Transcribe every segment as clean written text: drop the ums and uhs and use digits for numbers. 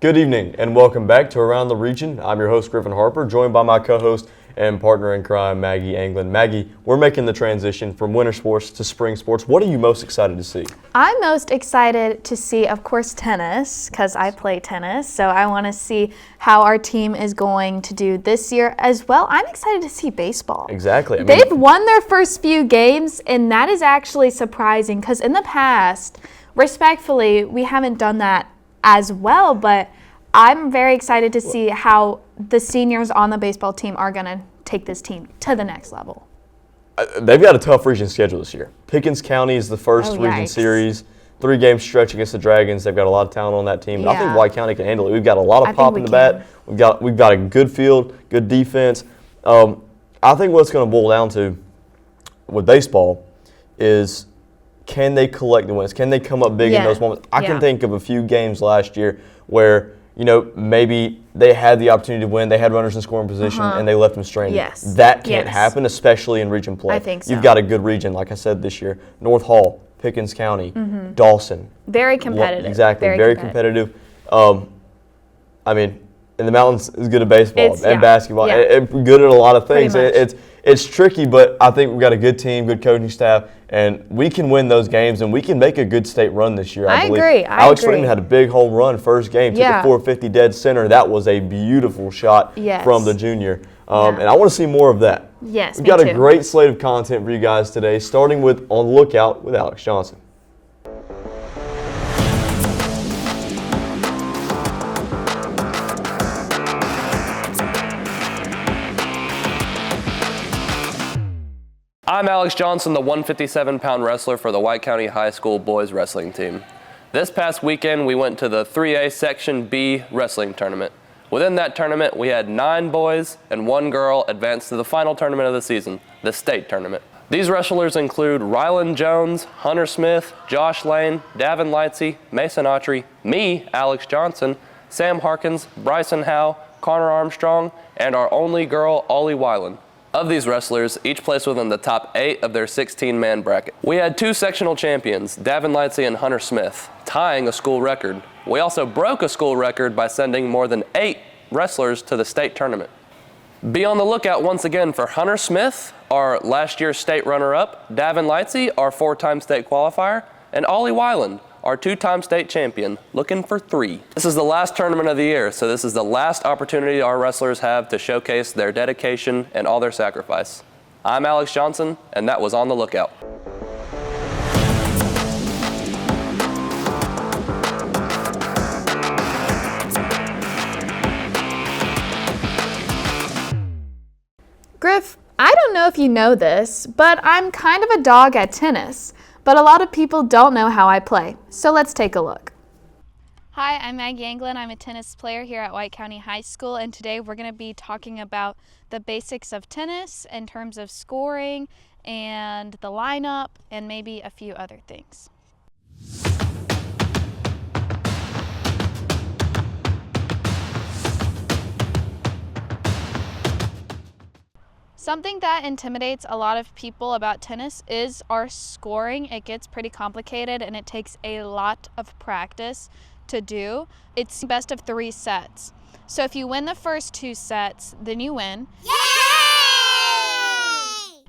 Good evening and welcome back to Around the Region. I'm your host, Griffin Harper, joined by my co-host and partner in crime, Maggie Anglin. Maggie, we're making the transition from winter sports to spring sports. What are you most excited to see? I'm most excited to see, of course, tennis, because I play tennis. So I want to see how our team is going to do this year as well. I'm excited to see baseball. Exactly. They've won their first few games, and that is actually surprising because in the past, respectfully, we haven't done that as well, but I'm very excited to see how the seniors on the baseball team are going to take this team to the next level. They've got a tough region schedule this year. Pickens County is the first region yikes. series. 3-game stretch against the Dragons. They've got a lot of talent on that team. But I think White County can handle it. We've got a lot of pop in the bat. We've got a good field, good defense. I think what it's going to boil down to with baseball is can they collect the wins? Can they come up big in those moments? I can think of a few games last year where maybe they had the opportunity to win. They had runners in scoring position, and they left them stranded. Yes. That can't happen, especially in region play. I think so. You've got a good region, like I said this year. North Hall, Pickens County, Dawson. Very competitive. Exactly, very competitive. In the mountains is good at baseball and basketball. Good at a lot of things. It's tricky, but I think we've got a good team, good coaching staff, and we can win those games, and we can make a good state run this year, I believe. Agree. Alex Freeman had a big home run first game, took a 450 dead center. That was a beautiful shot from the junior. And I want to see more of that. Yes, We've got a great slate of content for you guys today, starting with On the Lookout with Alex Johnson. I'm Alex Johnson, the 157-pound wrestler for the White County High School boys wrestling team. This past weekend, we went to the 3A Section B wrestling tournament. Within that tournament, we had 9 boys and 1 girl advance to the final tournament of the season, the state tournament. These wrestlers include Rylan Jones, Hunter Smith, Josh Lane, Davin Lightsey, Mason Autry, me, Alex Johnson, Sam Harkins, Bryson Howe, Connor Armstrong, and our only girl, Ollie Weiland. Of these wrestlers, each placed within the top 8 of their 16-man bracket. We had 2 sectional champions, Davin Lightsey and Hunter Smith, tying a school record. We also broke a school record by sending more than 8 wrestlers to the state tournament. Be on the lookout once again for Hunter Smith, our last year's state runner-up, Davin Lightsey, our 4-time state qualifier, and Ollie Weiland, our 2-time state champion, looking for 3. This is the last tournament of the year, so this is the last opportunity our wrestlers have to showcase their dedication and all their sacrifice. I'm Alex Johnson, and that was On the Lookout. Griff, I don't know if you know this, but I'm kind of a dog at tennis. But a lot of people don't know how I play, so let's take a look. Hi, I'm Maggie Anglin. I'm a tennis player here at White County High School, and today we're going to be talking about the basics of tennis in terms of scoring and the lineup and maybe a few other things. Something that intimidates a lot of people about tennis is our scoring. It gets pretty complicated and it takes a lot of practice to do. It's best of 3 sets. So if you win the first 2 sets, then you win. Yay!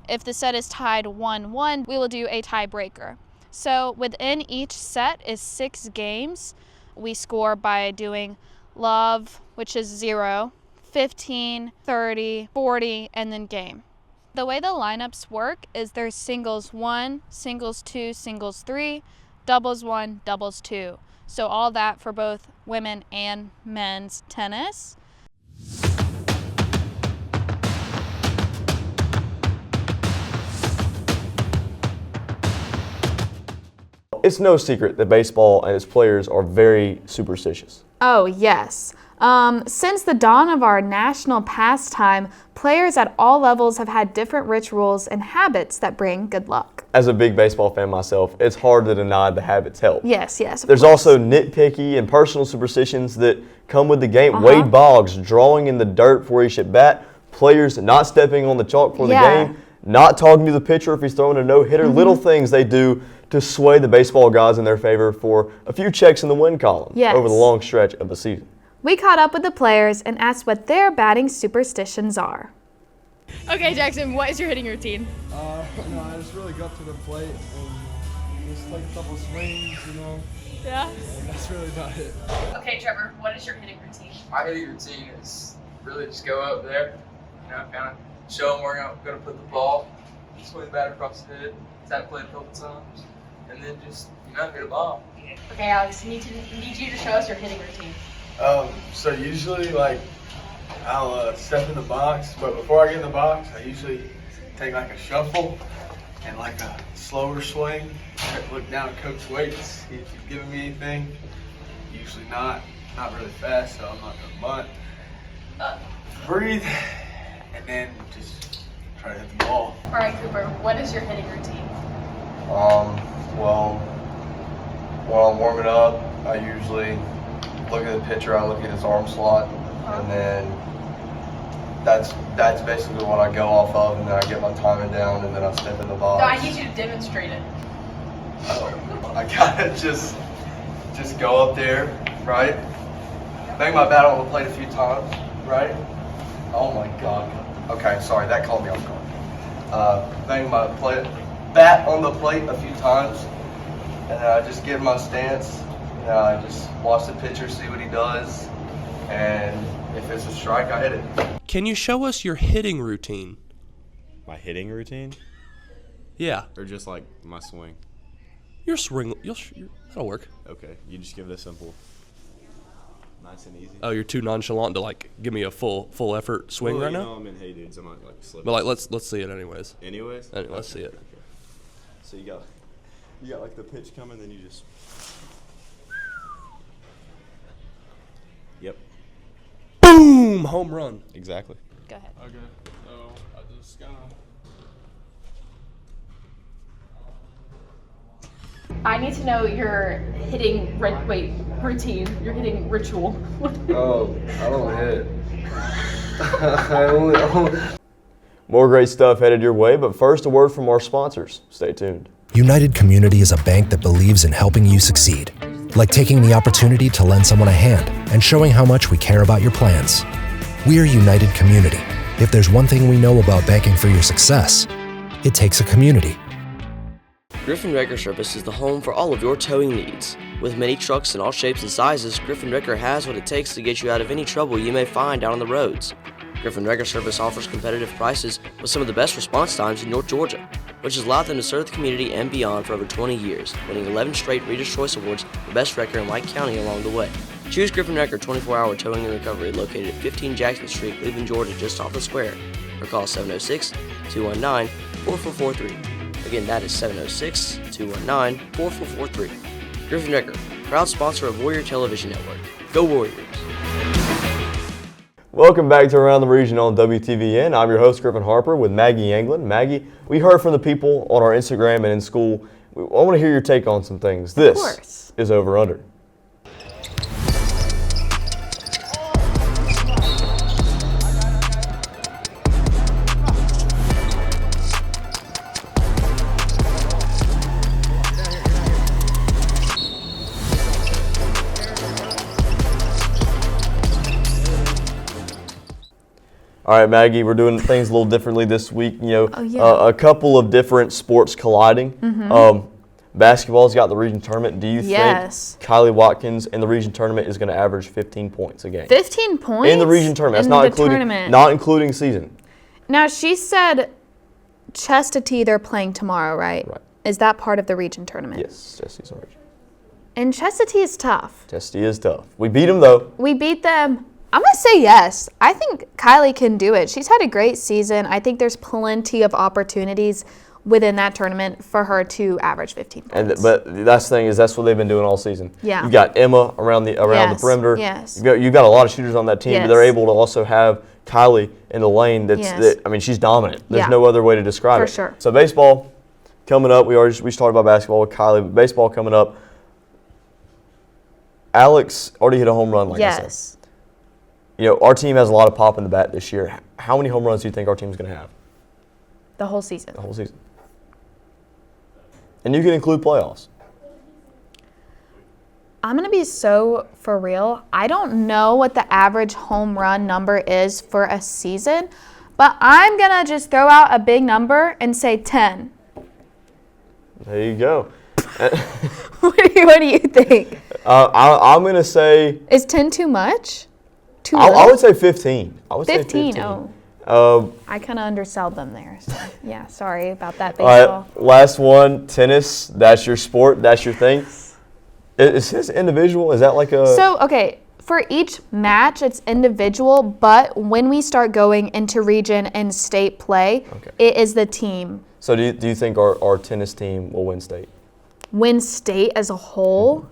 If the set is tied 1-1, we will do a tiebreaker. So within each set is 6 games. We score by doing love, which is 0, 15, 30, 40, and then game. The way the lineups work is there's singles 1, singles 2, singles 3, doubles 1, doubles 2. So all that for both women and men's tennis. It's no secret that baseball and its players are very superstitious. Oh, yes. Since the dawn of our national pastime, players at all levels have had different rituals and habits that bring good luck. As a big baseball fan myself, it's hard to deny the habits help. Yes. There's also nitpicky and personal superstitions that come with the game. Wade Boggs drawing in the dirt before he should bat, players not stepping on the chalk for the game, not talking to the pitcher if he's throwing a no-hitter, little things they do to sway the baseball gods in their favor for a few checks in the win column over the long stretch of the season. We caught up with the players and asked what their batting superstitions are. Okay, Jackson, what is your hitting routine? I just really go up to the plate and just take a couple swings, Yeah. and that's really about it. Okay, Trevor, what is your hitting routine? My hitting routine is really just go up there, kind of show them where I'm going to put the ball, swing the bat across the head, tap the plate a couple times, and then just, hit a ball. Okay, Alex, need you to show us your hitting routine. So usually, I'll step in the box, but before I get in the box, I usually take a shuffle and a slower swing. Look down at Coach Waits, see if he's giving me anything. Usually not really fast, so I'm not gonna bunt. Breathe, and then just try to hit the ball. All right, Cooper, what is your hitting routine? Well, while I'm warming up, I usually look at the pitcher, I look at his arm slot, and then that's basically what I go off of, and then I get my timing down, and then I step in the box. No, I need you to demonstrate it. I gotta just go up there, right? Bang my bat on the plate a few times, right? Oh my God. Okay, sorry, that caught me off guard. Bang my bat on the plate a few times, and then I just get my stance, and I just watch the pitcher, see what he does, and if it's a strike, I hit it. Can you show us your hitting routine? My hitting routine? Yeah. Or just my swing? Your swing, that'll work. Okay, you just give it a simple, nice and easy. Oh, you're too nonchalant to give me a full effort swing right now? I'm in Hey Dudes, I'm not slipping. But let's see it anyways. Anyways? Anyway, let's see it. Okay. So you got the pitch coming, then you just. Yep. Boom! Home run. Exactly. Go ahead. Okay, so I just I need to know your hitting routine, your hitting ritual. Oh, I don't hit. I only. More great stuff headed your way, but first a word from our sponsors. Stay tuned. United Community is a bank that believes in helping you succeed, like taking the opportunity to lend someone a hand and showing how much we care about your plans. We are United Community. If there's one thing we know about banking for your success, it takes a community. Griffin Wrecker Service is the home for all of your towing needs. With many trucks in all shapes and sizes, Griffin Wrecker has what it takes to get you out of any trouble you may find out on the roads. Griffin Wrecker Service offers competitive prices with some of the best response times in North Georgia, which has allowed them to serve the community and beyond for over 20 years, winning 11 straight Reader's Choice Awards for Best Wrecker in White County along the way. Choose Griffin Wrecker 24-hour towing and recovery located at 15 Jackson Street, Cleveland, Georgia, just off the square, or call 706-219-4443. Again, that is 706-219-4443. Griffin Wrecker, proud sponsor of Warrior Television Network. Go Warriors! Welcome back to Around the Region on WTVN. I'm your host, Griffin Harper, with Maggie England. Maggie, we heard from the people on our Instagram and in school. I want to hear your take on some things. This is Over Under. All right, Maggie, we're doing things a little differently this week. A couple of different sports colliding. Basketball's got the region tournament. Do you think Kylie Watkins in the region tournament is going to average 15 points a game? 15 points? In the region tournament. That's not including season. Now, she said Chestatee they're playing tomorrow, right? Right. Is that part of the region tournament? Yes, Chestatee's in region. And Chestatee is tough. Chestatee is tough. We beat them, though. We beat them. I'm going to say yes. I think Kylie can do it. She's had a great season. I think there's plenty of opportunities within that tournament for her to average 15 points. But that's the thing is that's what they've been doing all season. Yeah. You've got Emma around the perimeter. Yes. You've got a lot of shooters on that team, but they're able to also have Kylie in the lane. She's dominant. There's no other way to describe it. For sure. So baseball coming up. We started about basketball with Kylie. But baseball coming up. Alex already hit a home run, like I said. Our team has a lot of pop in the bat this year. How many home runs do you think our team's going to have? The whole season. The whole season. And you can include playoffs. I'm going to be so for real. I don't know what the average home run number is for a season, but I'm going to just throw out a big number and say 10. There you go. What do you think? I'm going to say... Is 10 too much? Too I would say 15. I would 15, say 15. I kind of undersold them there. So, yeah, sorry about that, All baseball. right, last one, tennis. That's your sport. That's your thing. Is this individual? Is that like a... So, okay, for each match, it's individual, but when we start going into region and state play, it is the team. So do you think our tennis team will win state? Win state as a whole?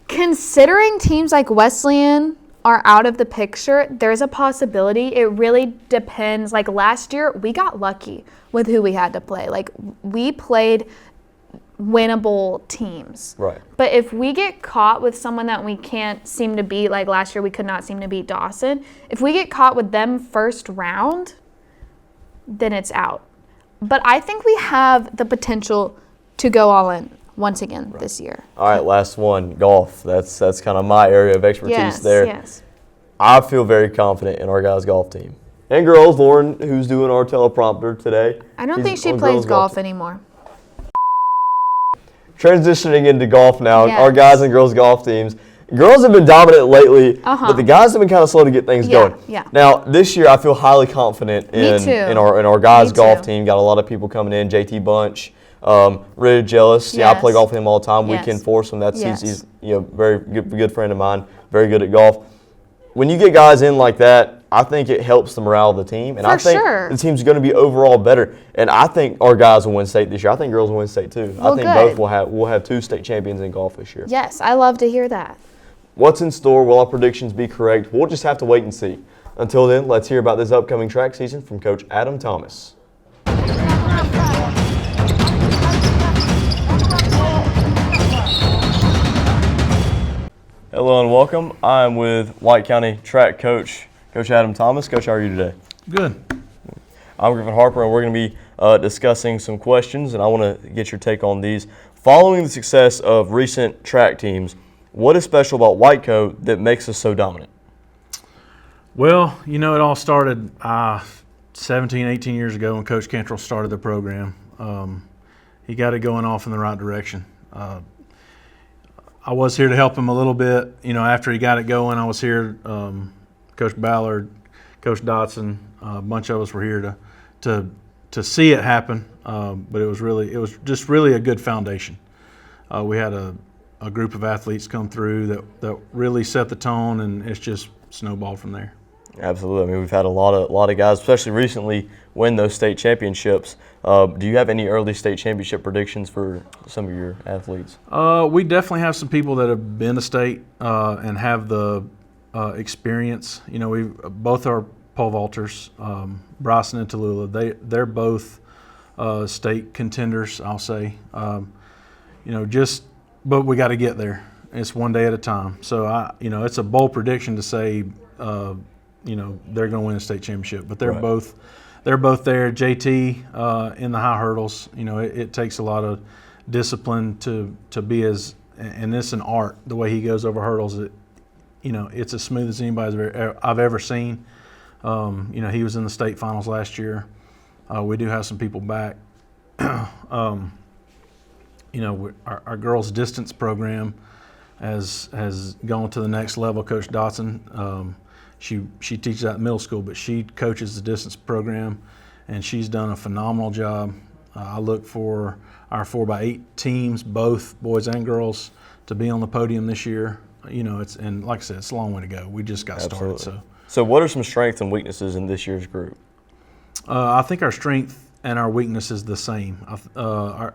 Considering teams like Wesleyan are out of the picture, there's a possibility. It really depends. Like last year, we got lucky with who we had to play. Like we played winnable teams. Right. But if we get caught with someone that we can't seem to beat, like last year we could not seem to beat Dawson, if we get caught with them first round, then it's out. But I think we have the potential to go all in once again this year. All right, last one, golf. That's kind of my area of expertise there. Yes. I feel very confident in our guys' golf team. And girls, Lauren, who's doing our teleprompter today. I don't think she plays golf anymore. Transitioning into golf now, Yes. our guys and girls golf teams. Girls have been dominant lately, but the guys have been kind of slow to get things going. Yeah. Now, this year I feel highly confident in our guys golf team. Got a lot of people coming in, JT Bunch, really jealous. Yeah, I play golf with him all the time. Yes. Weekend foursome. He's very good friend of mine, very good at golf. When you get guys in like that, I think it helps the morale of the team, and I think the team's going to be overall better. And I think our guys will win state this year. I think girls will win state too. Well, I think both we'll have 2 state champions in golf this year. Yes, I love to hear that. What's in store? Will our predictions be correct? We'll just have to wait and see. Until then, let's hear about this upcoming track season from Coach Adam Thomas. Hello and welcome. I'm with White County track coach, Coach Adam Thomas. Coach, how are you today? Good. I'm Griffin Harper, and we're going to be discussing some questions, and I want to get your take on these. Following the success of recent track teams, what is special about Whitecoat that makes us so dominant? Well, it all started 17, 18 years ago when Coach Cantrell started the program. He got it going off in the right direction. I was here to help him a little bit. After he got it going, I was here. Coach Ballard, Coach Dotson, a bunch of us were here to see it happen. But it was just really a good foundation. We had a group of athletes come through that really set the tone, and it's just snowballed from there. Absolutely. I mean, we've had a lot of guys, especially recently, win those state championships. Do you have any early state championship predictions for some of your athletes? We definitely have some people that have been to state and have the experience. We both are pole vaulters, Bryson and Tallulah. They're both state contenders, I'll say. But we got to get there. It's one day at a time. So it's a bold prediction to say, they're going to win a state championship. But they're both there. JT in the high hurdles. It takes a lot of discipline to be and it's an art. The way he goes over hurdles, it's as smooth as anybody I've ever seen. He was in the state finals last year. We do have some people back. Our girls' distance program has gone to the next level. Coach Dotson, she teaches at middle school, but she coaches the distance program, and she's done a phenomenal job. I look for our 4x8 teams, both boys and girls, to be on the podium this year. And like I said, it's a long way to go. We just got started. So what are some strengths and weaknesses in this year's group? I think our strength and our weakness is the same.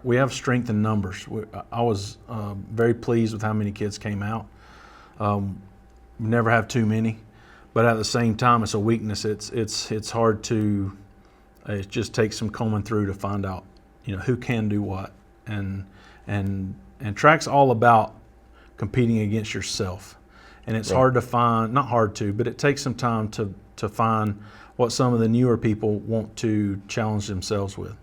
We have strength in numbers. I was very pleased with how many kids came out. We never have too many, but at the same time, it's a weakness. It's hard to. It just takes some combing through to find out, who can do what, and track's all about competing against yourself, and it's hard to find. Not hard to, but it takes some time to find what some of the newer people want to challenge themselves with.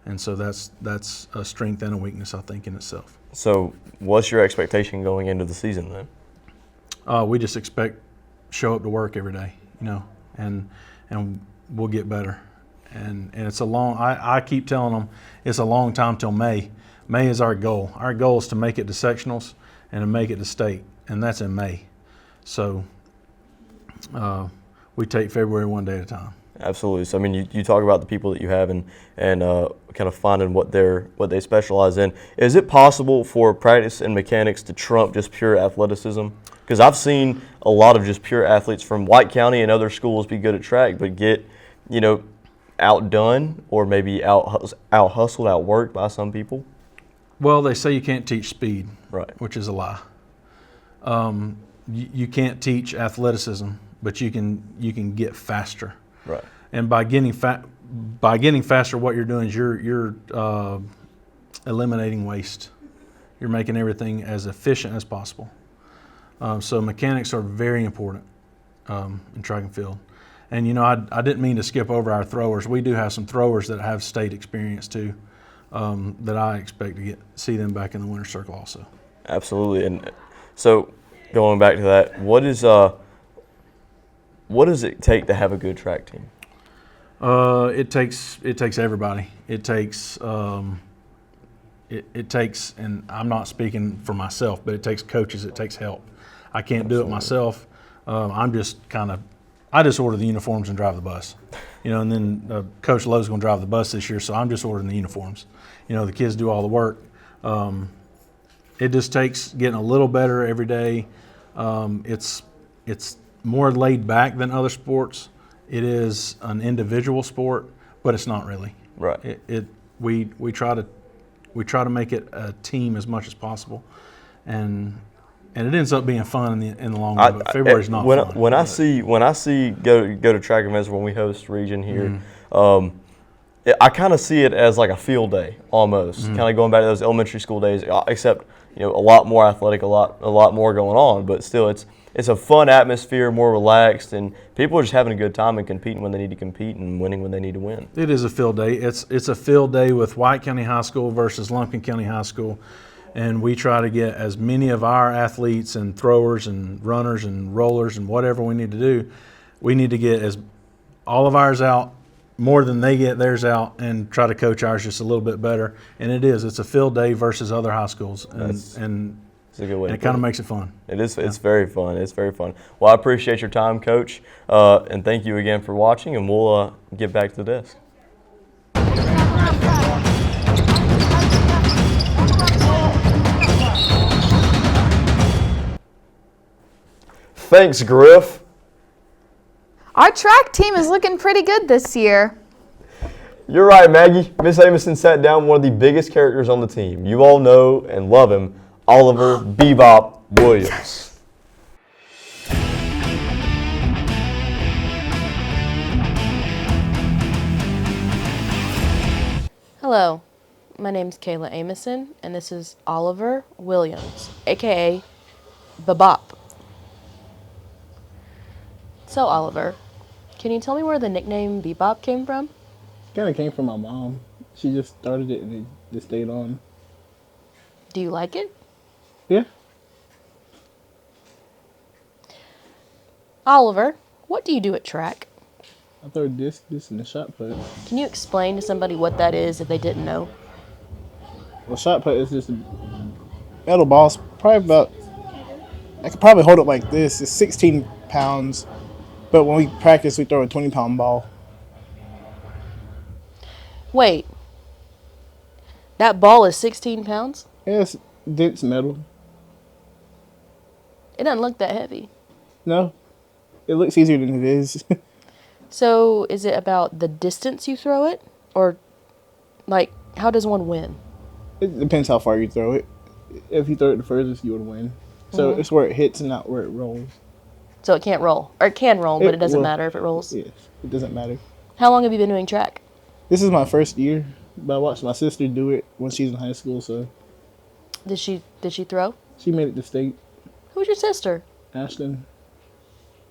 And so that's a strength and a weakness, I think, in itself. So what's your expectation going into the season then? We just expect show up to work every day, and we'll get better. And it's a long. I keep telling them it's a long time till May. May is our goal. Our goal is to make it to sectionals and to make it to state, and that's in May. So we take February one day at a time. Absolutely. So I mean, you talk about the people that you have and kind of finding what they specialize in. Is it possible for practice and mechanics to trump just pure athleticism? Because I've seen a lot of just pure athletes from White County and other schools be good at track, but get outdone or maybe out hustled, outworked by some people. Well, they say you can't teach speed, right? Which is a lie. You can't teach athleticism, but you can get faster. Right. And by getting faster, what you're doing is you're eliminating waste. You're making everything as efficient as possible. So mechanics are very important in track and field. And I didn't mean to skip over our throwers. We do have some throwers that have state experience too, that I expect to see them back in the winner's circle also. Absolutely. And so going back to that, what does it take to have a good track team? It takes everybody. It takes, and I'm not speaking for myself, but it takes coaches. It takes help. I can't do it myself. I just order the uniforms and drive the bus, and then Coach Lowe's going to drive the bus this year, so I'm just ordering the uniforms. The kids do all the work. It just takes getting a little better every day. It's more laid back than other sports. It is an individual sport, but it's not really. Right. We try to make it a team as much as possible, and it ends up being fun in the long run. But February's not fun. When I see go to track events when we host region here, I kind of see it as like a field day almost, kind of going back to those elementary school days, except a lot more athletic, a lot more going on, but still it's a fun atmosphere, more relaxed, and people are just having a good time and competing when they need to compete and winning when they need to win. It is a field day. It's a field day with White County High School versus Lumpkin County High School, and we try to get as many of our athletes and throwers and runners and rollers and whatever we need to do. We need to get all of ours out more than they get theirs out, and try to coach ours just a little bit better. And it's a field day versus other high schools, and it's a good way. And it kind of makes it fun. It is. It's very fun. It's very fun. Well, I appreciate your time, Coach, and thank you again for watching. And we'll get back to the desk. Thanks, Griff. Our track team is looking pretty good this year. You're right, Maggie. Miss Amison sat down one of the biggest characters on the team. You all know and love him, Oliver Bebop Williams. Hello, my name's Kayla Amison, and this is Oliver Williams, aka Bebop. So, Oliver, can you tell me where the nickname Bebop came from? Kind of came from my mom. She just started it and it just stayed on. Do you like it? Yeah. Oliver, what do you do at track? I throw disc in the shot put. Can you explain to somebody what that is if they didn't know? Well, shot put is just a metal ball. It's probably about, I could probably hold it like this. It's 16 pounds. But when we practice, we throw a 20-pound ball. Wait. That ball is 16 pounds? Yeah, it's dense metal. It doesn't look that heavy. No. It looks easier than it is. So, is it about the distance you throw it? Or, like, how does one win? It depends how far you throw it. If you throw it the furthest, you would win. So, it's where it hits and not where it rolls. So it can't roll. Or it can roll, but it doesn't matter if it rolls? Yes, it doesn't matter. How long have you been doing track? This is my first year, but I watched my sister do it when she's in high school, so. Did she throw? She made it to state. Who's your sister? Ashton.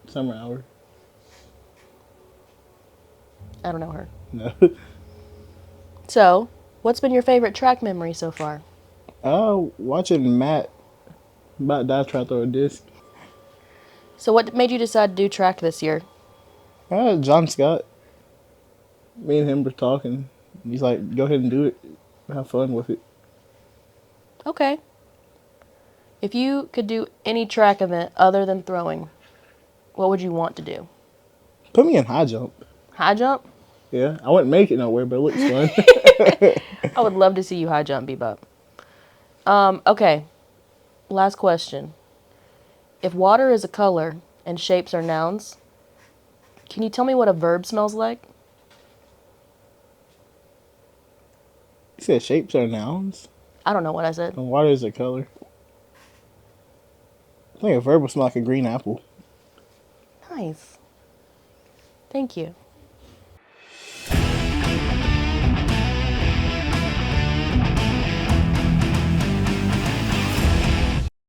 Summer Hour. I don't know her. No. So, what's been your favorite track memory so far? Watching Matt about to try to throw a disc. So what made you decide to do track this year? John Scott. Me and him were talking. He's like, go ahead and do it. Have fun with it. Okay. If you could do any track event other than throwing, what would you want to do? Put me in high jump. High jump? Yeah, I wouldn't make it nowhere, but it looks fun. I would love to see you high jump, Bebop. Okay. Last question. If water is a color and shapes are nouns, can you tell me what a verb smells like? You said shapes are nouns? I don't know what I said. And water is a color. I think a verb would smell like a green apple. Nice. Thank you.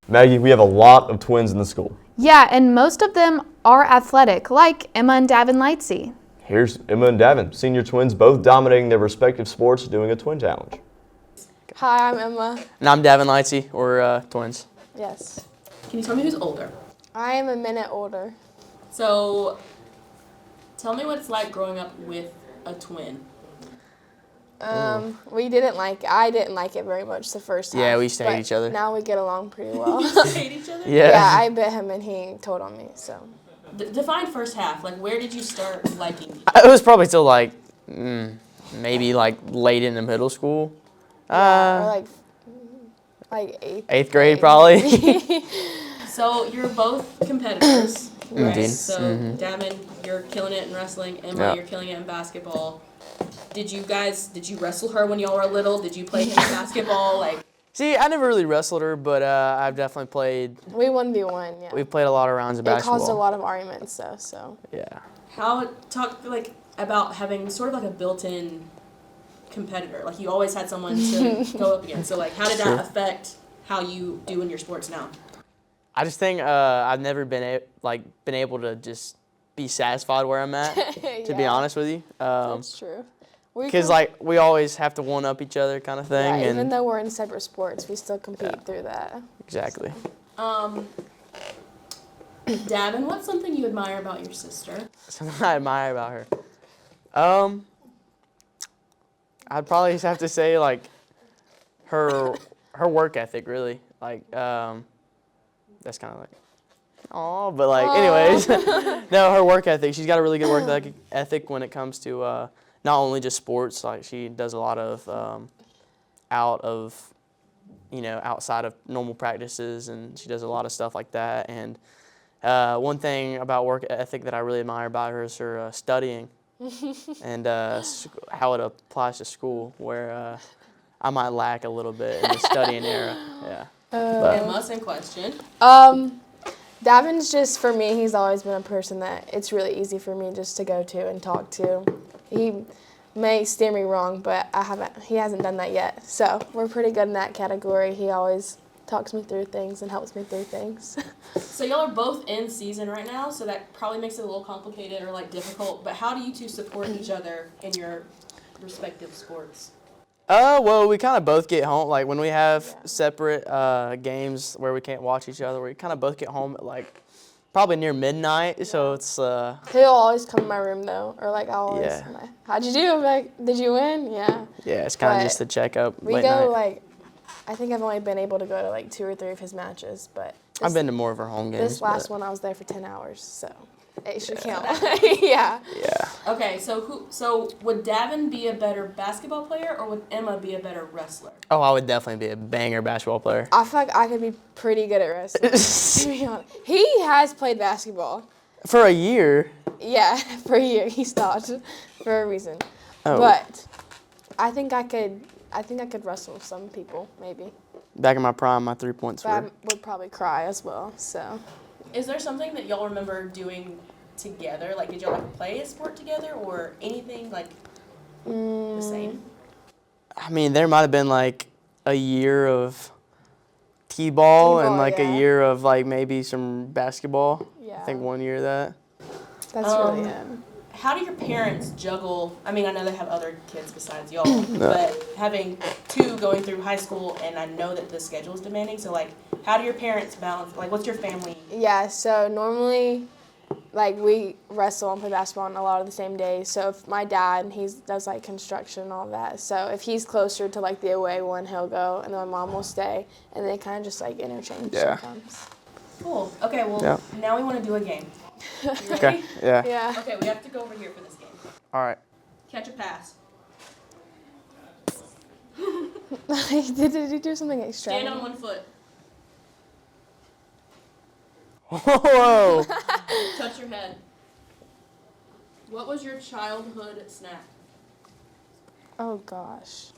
Maggie, we have a lot of twins in the school. Yeah, and most of them are athletic, like Emma and Davin Lightsey. Here's Emma and Davin, senior twins, both dominating their respective sports, doing a twin challenge. Hi, I'm Emma. And I'm Davin Lightsey. We're twins. Yes. Can you tell me who's older? I am a minute older. So, tell me what it's like growing up with a twin. I didn't like it very much the first time. Yeah, we used to hate each other. Now we get along pretty well. Hate each other? Yeah. Yeah, I bit him and he told on me, so. Define first half. Like, where did you start liking people? It was probably still like, maybe like late into middle school. Or like eighth grade probably. So, you're both competitors, right? Indeed. So, Davin, you're killing it in wrestling. Emma, you're killing it in basketball. Did you wrestle her when y'all were little? Did you play him basketball? Like, See, I never really wrestled her, but I've definitely played. We 1v1, yeah. We played a lot of rounds of basketball. It caused a lot of arguments, though, so. Yeah. Talk about having sort of like a built-in competitor. Like, you always had someone to go up against. So, like, how did that affect how you do in your sports now? I just think I've never been able to just be satisfied where I'm at. To be honest with you. That's true. Because we always have to one up each other, kind of thing. Yeah, even though we're in separate sports, we still compete through that. Exactly. Davin, what's something you admire about your sister? Something I admire about her. I'd probably just have to say like her work ethic, really. Like that's kind of like, aw, but like anyways, no, her work ethic. She's got a really good work ethic when it comes to not only just sports. Like she does a lot of outside of normal practices, and she does a lot of stuff like that. And one thing about work ethic that I really admire about her is her studying and how it applies to school, where I might lack a little bit in the studying era. Yeah. Emma, same question. Davin's just, for me, he's always been a person that it's really easy for me just to go to and talk to. He may steer me wrong, but he hasn't done that yet. So we're pretty good in that category. He always talks me through things and helps me through things. So y'all are both in season right now, so that probably makes it a little complicated or like difficult, but how do you two support each other in your respective sports? Well, we kind of both get home, like when we have separate games where we can't watch each other, we kind of both get home at like probably near midnight, so it's... He'll always come to my room though, or like I'll always, like, how'd you do? Like, did you win? Yeah. Yeah, it's kind of just to check up we late go night. like, I think I've only been able to go to like 2 or 3 of his matches, but... I've been to more of her home games. This last one I was there for 10 hours, so it should count. Yeah. Yeah. Okay, so would Davin be a better basketball player or would Emma be a better wrestler? Oh, I would definitely be a banger basketball player. I feel like I could be pretty good at wrestling, to be honest. He has played basketball. For a year? Yeah, for a year. He stopped for a reason. Oh. But I think I could wrestle some people, maybe. Back in my prime, my 3 points But I were... would probably cry as well, so. Is there something that y'all remember doing together? Like, did y'all like play a sport together or anything like the same? I mean, there might have been like a year of t-ball and like a year of like maybe some basketball. Yeah. I think 1 year of that. That's really it. how do your parents juggle? I mean, I know they have other kids besides y'all, but having 2 going through high school, and I know that the schedule is demanding. So, like, how do your parents balance? Like, what's your family? Yeah, so normally, like, we wrestle and play basketball on a lot of the same days. So if my dad, he does, like, construction and all that. So if he's closer to, like, the away one, he'll go, and then my mom will stay. And they kind of just, like, interchange sometimes. Cool. Okay, well, now we want to do a game. You ready? Okay. Yeah. Yeah. Okay, we have to go over here for this game. All right. Catch a pass. Did he do something extra? Stand on 1 foot. Whoa. Touch your head. What was your childhood snack? Oh, gosh.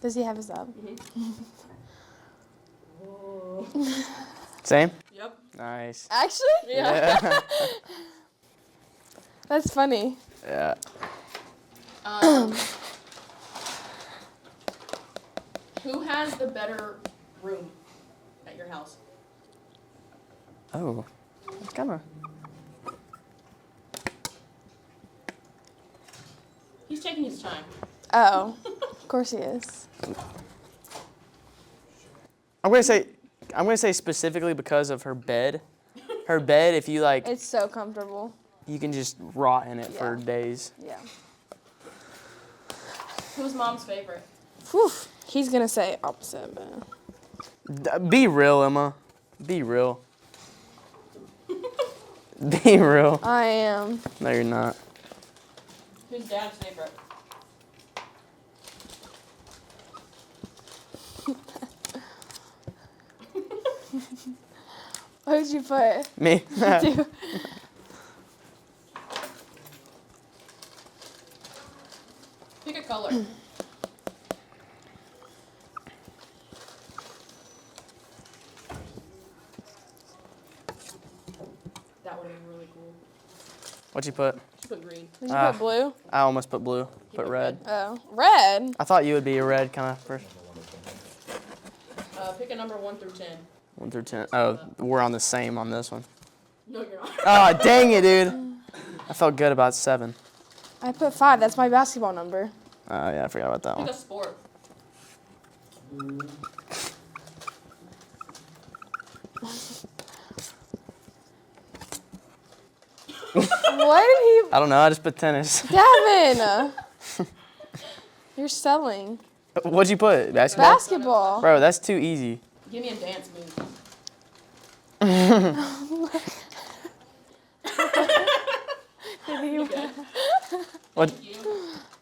Does he have his up? Same? Yep. Nice. Actually? Yeah. That's funny. Yeah. Who has the better room at your house? Oh, that's kind of. He's taking his time. Oh, of course he is. I'm gonna say specifically because of her bed. Her bed, if you like, It's so comfortable. you can just rot in it for days. Yeah. Who's mom's favorite? Whew. He's gonna say opposite, but Be real, Emma. Be real. Be real. I am. No, you're not. Who's dad's favorite? Who'd you put? Me. Dude. Pick a color. That would have been really cool. What'd you put? She put green. Did you put blue? I almost put blue. Put red. Oh, red? I thought you would be a red kind of person. Pick a number 1 through 10. 1 through 10. Oh, we're on the same on this one. No, you're not. Oh, dang it, dude. I felt good about 7. I put 5. That's my basketball number. Oh, yeah, I forgot about that Pick one. a sport. Why did I don't know. I just put tennis. he... Devin! You're selling. What'd you put? Basketball? Basketball. Bro, that's too easy. Give me a dance move.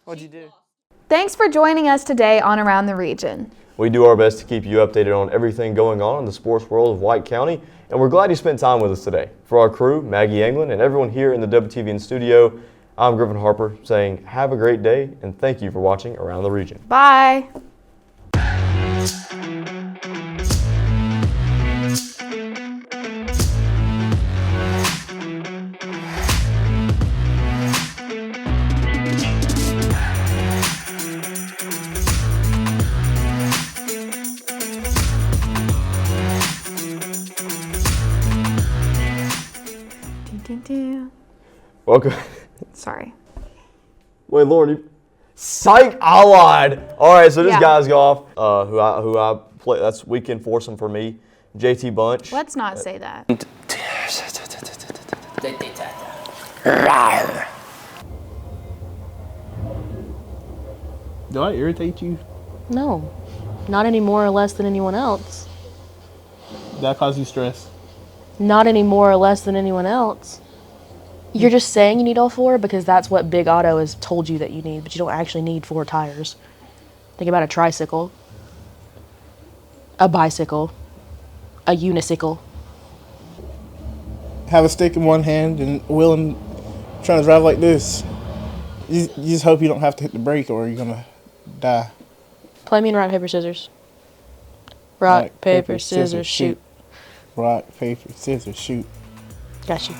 What'd you do? Thanks for joining us today on Around the Region. We do our best to keep you updated on everything going on in the sports world of White County, and we're glad you spent time with us today. For our crew, Maggie England, and everyone here in the WTVN studio, I'm Griffin Harper saying have a great day, and thank you for watching Around the Region. Bye. Welcome. Sorry. Wait, Lauren, Psych, I lied. All right, so this Yeah. guy's golf, who I play. That's weekend foursome for me. JT Bunch. Let's not say that. Do I irritate you? No, not any more or less than anyone else. Did that cause you stress? Not any more or less than anyone else. You're just saying you need all 4 because that's what Big Auto has told you that you need, but you don't actually need 4 tires. Think about a tricycle, a bicycle, a unicycle. Have a stick in one hand and willing, trying to drive like this. You just hope you don't have to hit the brake or you're gonna die. Play me in rock, paper, scissors. Rock, paper, scissors, shoot. Rock, paper, scissors, shoot. Got you.